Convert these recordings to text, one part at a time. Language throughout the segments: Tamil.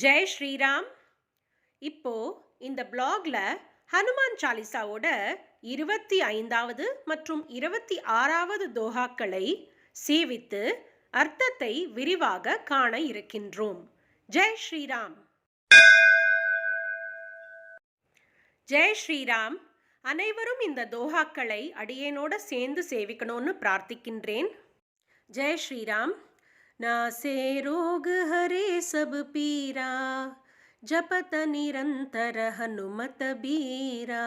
ஜெய் ஸ்ரீராம். இப்போ இந்த பிளாக்ல ஹனுமான் சாலிசாவோட 25வது மற்றும் 26வது தோஹாக்களை சேவித்து அர்த்தத்தை விரிவாக காண இருக்கின்றோம். ஜெய் ஸ்ரீராம். ஜெய் ஸ்ரீராம். அனைவரும் இந்த தோஹாக்களை அடியேனோட சேர்ந்து சேவிக்கணும்னு பிரார்த்திக்கின்றேன். ஜெய் ஸ்ரீராம். नासे रोग हरे सब पीरा, जपत निरंतर हनुमत बीरा।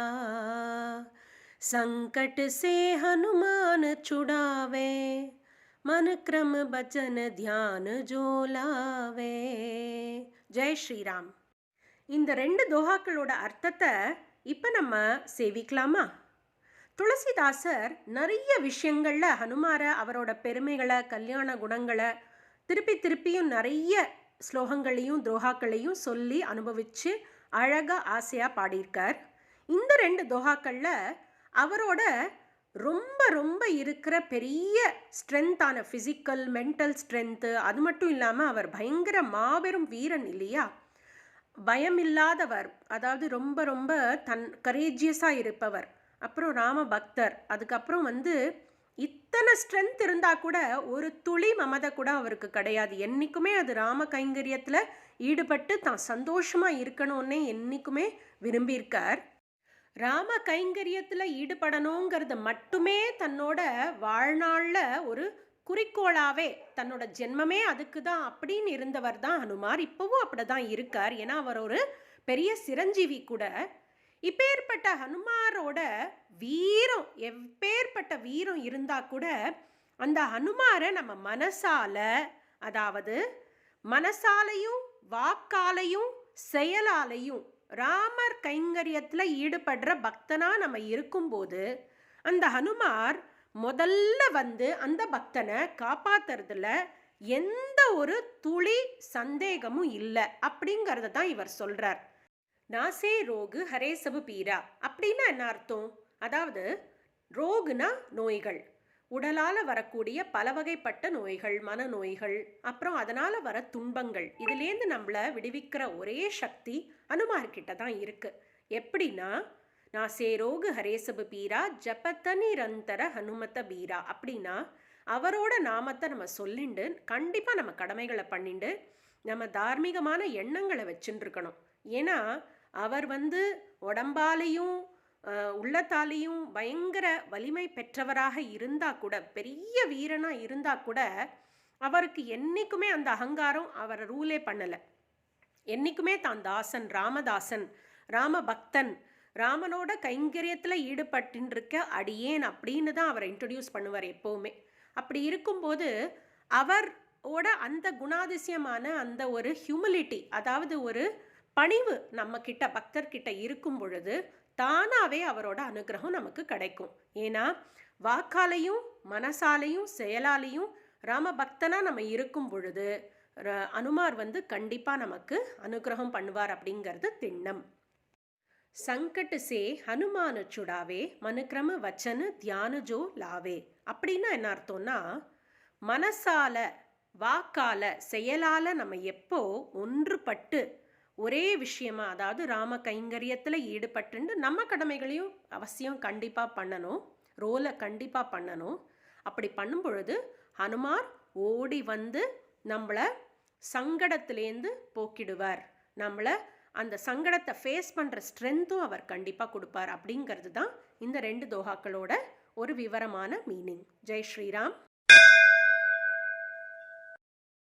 संकट से हनुमान छुड़ावे, मन क्रम बचन ध्यान जो लावे. जय श्रीराम. இந்த ரெண்டு தோஹாக்களோட அர்த்தத்தை இப்போ நம்ம சேவிக்கலாமா? துளசிதாசர் நிறைய விஷயங்கள்ல ஹனுமாரை, அவரோட பெருமைகளை, கல்யாண குணங்களை திருப்பியும் நிறைய ஸ்லோகங்களையும் தோஹாக்களையும் சொல்லி அனுபவிச்சு அழகா ஆசையா பாடியிருக்கார். இந்த ரெண்டு தோஹாக்கள்ல அவரோட ரொம்ப இருக்கிற பெரிய ஸ்ட்ரென்த்தான ஃபிசிக்கல் மென்டல் ஸ்ட்ரென்த்து, அது மட்டும் இல்லாமல் அவர் பயங்கர மாபெரும் வீரன் இல்லையா, பயம் இல்லாதவர், அதாவது ரொம்ப கரேஜியஸாக இருப்பவர், அப்புறம் ராம பக்தர். அதுக்கப்புறம் இத்தனை ஸ்ட்ரென்த் இருந்தால் கூட ஒரு துளி மமதை கூட அவருக்கு கிடையாது. என்றைக்குமே அது ராம கைங்கரியத்தில் ஈடுபட்டு தான் சந்தோஷமாக இருக்கணும்னே என்றைக்குமே விரும்பியிருக்கார். ராம கைங்கரியத்தில் ஈடுபடணுங்கிறது மட்டுமே தன்னோட வாழ்நாளில் ஒரு குறிக்கோளாகவே, தன்னோட ஜென்மமே அதுக்கு தான் அப்படின்னு இருந்தவர் தான் ஹனுமார். இப்போவும் அப்படி தான் இருக்கார். ஏன்னா அவர் ஒரு பெரிய சிரஞ்சீவி கூட. இப்பேற்பட்ட ஹனுமாரோட வீரம், எப்பேற்பட்ட வீரம் இருந்தால் கூட அந்த ஹனுமாரை நம்ம மனசாலையும் வாக்காலையும் செயலாலையும் ராமர் கைங்கரியத்தில் ஈடுபடுற பக்தனாக நம்ம இருக்கும்போது அந்த ஹனுமார் முதல்ல அந்த பக்தனை காப்பாத்துறதுல எந்த ஒரு துளி சந்தேகமும் இல்லை அப்படிங்கிறத தான் இவர் சொல்கிறார். நாசே ரோகு ஹரே சபு பீரா அப்படின்னா என்ன அர்த்தம்? அதாவது ரோகுனா நோய்கள், உடலால் வரக்கூடிய பல வகைப்பட்ட நோய்கள், மனநோய்கள், அப்புறம் அதனால் வர துன்பங்கள், இதுலேருந்து நம்மளை விடுவிக்கிற ஒரே சக்தி ஹனுமார்கிட்ட தான் இருக்குது. எப்படின்னா, நாசே ரோகு ஹரே சபு பீரா ஜபத்த நிரந்தர ஹனுமத பீரா அப்படின்னா அவரோட நாமத்தை நம்ம சொல்லிண்டு கண்டிப்பாக நம்ம கடமைகளை பண்ணிண்டு நம்ம தார்மீகமான எண்ணங்களை வச்சுட்டு இருக்கணும். ஏன்னா அவர் உடம்பாலையும் உள்ளத்தாலையும் பயங்கர வலிமை பெற்றவராக இருந்தால் கூட, பெரிய வீரனாக இருந்தால் கூட அவருக்கு என்றைக்குமே அந்த அகங்காரம் அவரை ரூலே பண்ணலை. என்றைக்குமே தான் தாசன், ராமதாசன், ராம பக்தன், ராமனோட கைங்கரியத்தில் ஈடுபட்டுருக்க அடியேன் அப்படின்னு தான் அவரை இன்ட்ரடியூஸ் பண்ணுவார் எப்போவுமே. அப்படி இருக்கும்போது அவரோட அந்த குணாதிசயமான அந்த ஒரு ஹியூமிலிட்டி, அதாவது ஒரு பணிவு நம்ம கிட்ட, பக்தர்கிட்ட இருக்கும் பொழுது தானாகவே அவரோட அனுகிரகம் நமக்கு கிடைக்கும். ஏன்னா வாக்காலையும் மனசாலையும் செயலாலையும் ராம பக்தனாக நம்ம இருக்கும் பொழுது அனுமார் கண்டிப்பாக நமக்கு அனுகிரகம் பண்ணுவார் அப்படிங்கிறது திண்ணம். சங்கட் சே ஹனுமான சுடாவே மனுக்கிரம வச்சனு தியான ஜோ லாவே அப்படின்னா என்ன அர்த்தம்னா, மனசால வாக்கால செயலால நம்ம எப்போ ஒன்றுபட்டு ஒரே விஷயமா, அதாவது ராம கைங்கரியத்தில் ஈடுபட்டு நம்ம கடமைகளையும் அவசியம் கண்டிப்பாக பண்ணணும், ரோலை கண்டிப்பாக பண்ணணும். அப்படி பண்ணும் பொழுது ஹனுமார் ஓடி நம்மளை சங்கடத்திலேருந்து போக்கிடுவார். நம்மளை அந்த சங்கடத்தை ஃபேஸ் பண்ணுற ஸ்ட்ரென்த்தும் அவர் கண்டிப்பாக கொடுப்பார். அப்படிங்கிறது தான் இந்த ரெண்டு தோஹாக்களோட ஒரு விவரமான மீனிங். ஜெய் ஸ்ரீராம்.